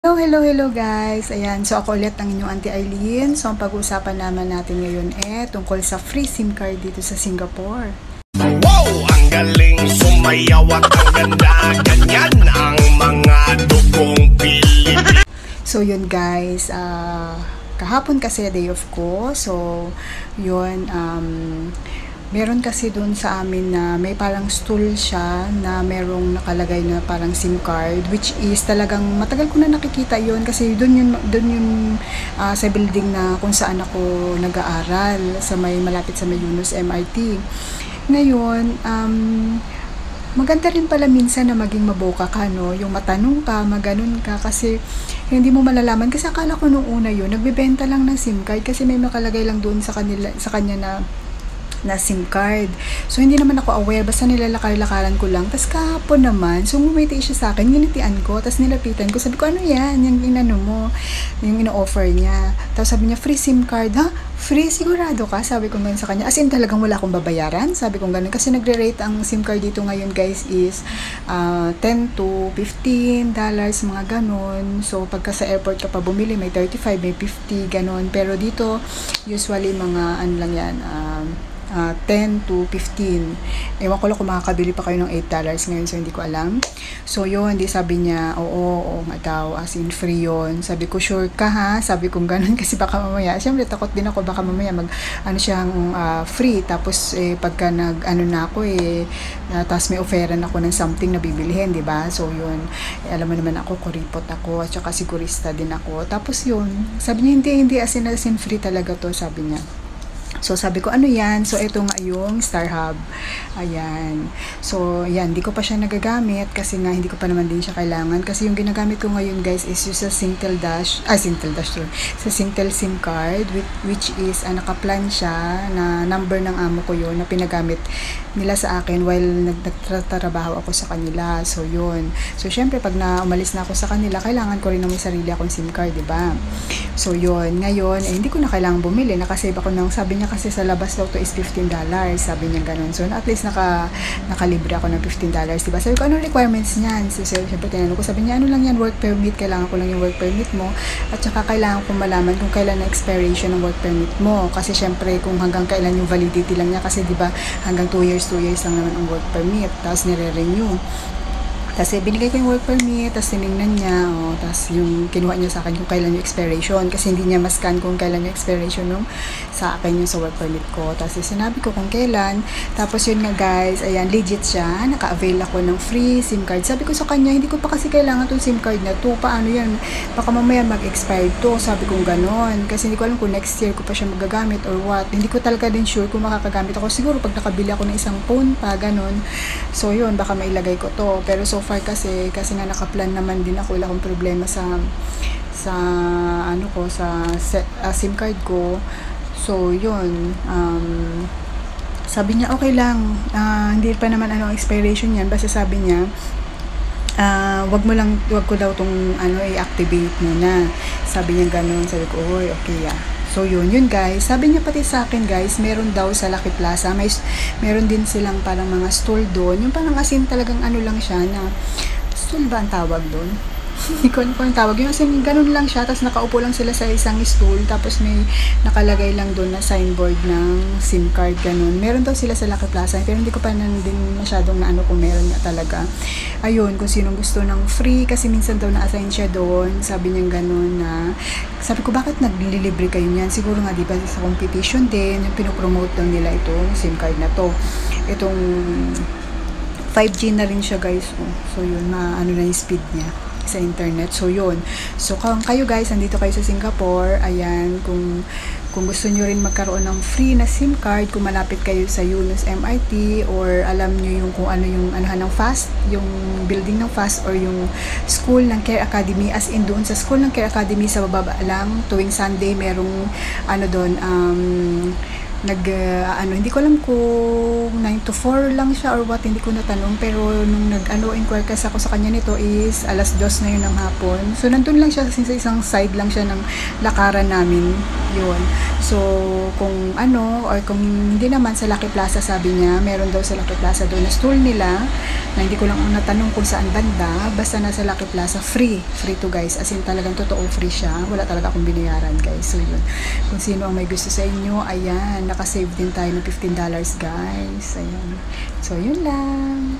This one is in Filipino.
Hello, hello, hello guys! Ayan, so ako ulit ang inyong Auntie Eileen. So ang pag-uusapan naman natin ngayon tungkol sa free SIM card dito sa Singapore. Wow! Ang galing sumayaw at ang ganda. Ganyan ang mga dugong Pilipino. So yun guys, kahapon kasi day off ko. So yun, meron kasi doon sa amin na may parang stool siya na merong nakalagay na parang SIM card, which is talagang matagal ko na nakikita yon kasi doon yun sa building na kung saan ako nag-aaral sa malapit sa may Yunus MRT. Ngayon, maganda rin pala minsan na maging maboka ka, no? Yung matanong ka, maganon ka, kasi hindi mo malalaman. Kasi akala ko nung una yun, nagbebenta lang ng SIM card kasi may makalagay lang doon sa kanya na SIM card. So, hindi naman ako aware. Basta nilalakar-lakaran ko lang. Tapos, kahapon naman, so, ngumiti siya sa akin. Nginitian ko. Tapos, nilapitan ko. Sabi ko, ano yan? Yung inano mo. Yung ino-offer niya. Tapos, sabi niya, free SIM card. Ha? Free? Sigurado ka? Sabi ko ngayon sa kanya. As in, talagang wala akong babayaran? Sabi ko ganun. Kasi nagre-rate ang SIM card dito ngayon, guys, is $10 to $15, mga ganon. So, pagka sa airport ka pa bumili, may 35, may 50, ganon. Pero dito, usually, mga, ano lang yan, 10 to 15. Ewan ko lang kung makakabili pa kayo ng $8 ngayon, so hindi ko alam. So yun, di sabi niya, oo nga daw, as in free yun. Sabi ko, sure ka ha? Sabi ko ganun kasi baka mamaya, syempre takot din ako, baka mamaya siyang free. Tapos pagka na ako tapos may offeran ako ng something na bibilihin, di ba? So yun, alam mo naman ako, kuripot ako, at saka sigurista din ako. Tapos yun, sabi niya, hindi as in free talaga to, sabi niya. So, sabi ko, ano yan? So, ito nga yung StarHub. Ayan. So, yan. Hindi ko pa siya nagagamit kasi nga hindi ko pa naman din siya kailangan. Kasi yung ginagamit ko ngayon, guys, is yung sa Singtel sa Singtel SIM card, which is, nakaplan siya na number ng amo ko yun, na pinagamit nila sa akin while nagtatrabaho ako sa kanila. So, yun. So, syempre, pag umalis na ako sa kanila, kailangan ko rin ng may sarili akong SIM card, diba? So, yun. Ngayon, hindi ko na kailangan bumili. Nakasave ako ng, sabi niya kasi sa labas daw to is $15, sabi niya ganun. So, at least nakalibre ako ng $15, diba? Sabi ko, anong requirements niyan? So, syempre, tinanong ko, sabi niya, ano lang yan, work permit, kailangan ko lang yung work permit mo, at saka kailangan ko malaman kung kailan na expiration ng work permit mo, kasi syempre, kung hanggang kailan yung validity lang niya, kasi diba, hanggang 2 years lang naman ang work permit, tapos nire-renew. Kasi binigay ko yung work permit, tapos tinignan niya, tapos yung kinuha niya sa akin kung kailan yung expiration, kasi hindi niya mascan kung kailan yung expiration nung sa akin yung sa work permit ko. Tapos sinabi ko kung kailan, tapos yun nga guys, ayan, legit siya, naka-avail ako ng free SIM card. Sabi ko sa kanya, hindi ko pa kasi kailangan tong SIM card na to, paano yan? Baka mamaya mag-expire to, sabi kong ganon, kasi hindi ko alam kung next year ko pa siya magagamit or what. Hindi ko talaga din sure kung makakagamit ako. Siguro pag nakabili ako ng isang phone pa, ganon. So yun, baka mailagay ko to. Pero so far kasi nga nakaplan naman din ako, wala akong problema sa SIM card ko. So yun, sabi niya okay lang, hindi pa naman expiration yan, basta sabi niya wag ko daw tong i-activate muna, sabi niya ganun. Sabi ko okay. So yun guys, sabi niya pati sa akin guys, meron daw sa Lucky Plaza, meron din silang parang mga stool doon, yung parang asin talagang lang siya na, stool ba ang tawag doon? Hindi ko alam kung ang tawag, yung asin ganun lang siya, tapos nakaupo lang sila sa isang stool, tapos may nakalagay lang doon na signboard ng SIM card, ganun. Meron daw sila sa Lucky Plaza, pero hindi ko pa din masyadong kung meron nga talaga. Ayun, kung sinong gusto ng free, kasi minsan daw na-assign siya doon, sabi niya ganun na, sabi ko, bakit naglilibre kayo niyan? Siguro nga, di ba, sa competition din, yung pinopromote lang nila itong SIM card na to. Itong 5G na rin siya guys. So yun, na yung speed niya sa internet. So yun. So kung kayo guys, nandito kayo sa Singapore, ayan, kung gusto nyo rin magkaroon ng free na SIM card, kung malapit kayo sa Yunus MRT, or alam nyo yung kung ano yung ng FAST, yung building ng FAST, or yung school ng Care Academy, as in doon sa school ng Care Academy sa baba lang, tuwing Sunday merong doon, hindi ko alam kung 9 to 4 lang siya or what, hindi ko natanong, pero nung inquire kasi ako sa kanya nito is alas 2 na yun ng hapon. So nandun lang siya, sa isang side lang siya ng lakaran namin yun. So kung or kung hindi naman sa Lucky Plaza, sabi niya meron daw sa Lucky Plaza doon na stool nila, na hindi ko lang natanong kung saan banda, basta nasa Lucky Plaza, free to guys, as in talagang totoo free siya, wala talaga akong binayaran guys. So yun, kung sino ang may gusto sa inyo, ayan, nakasave din tayo ng $15 guys. Ayan. So yun lang.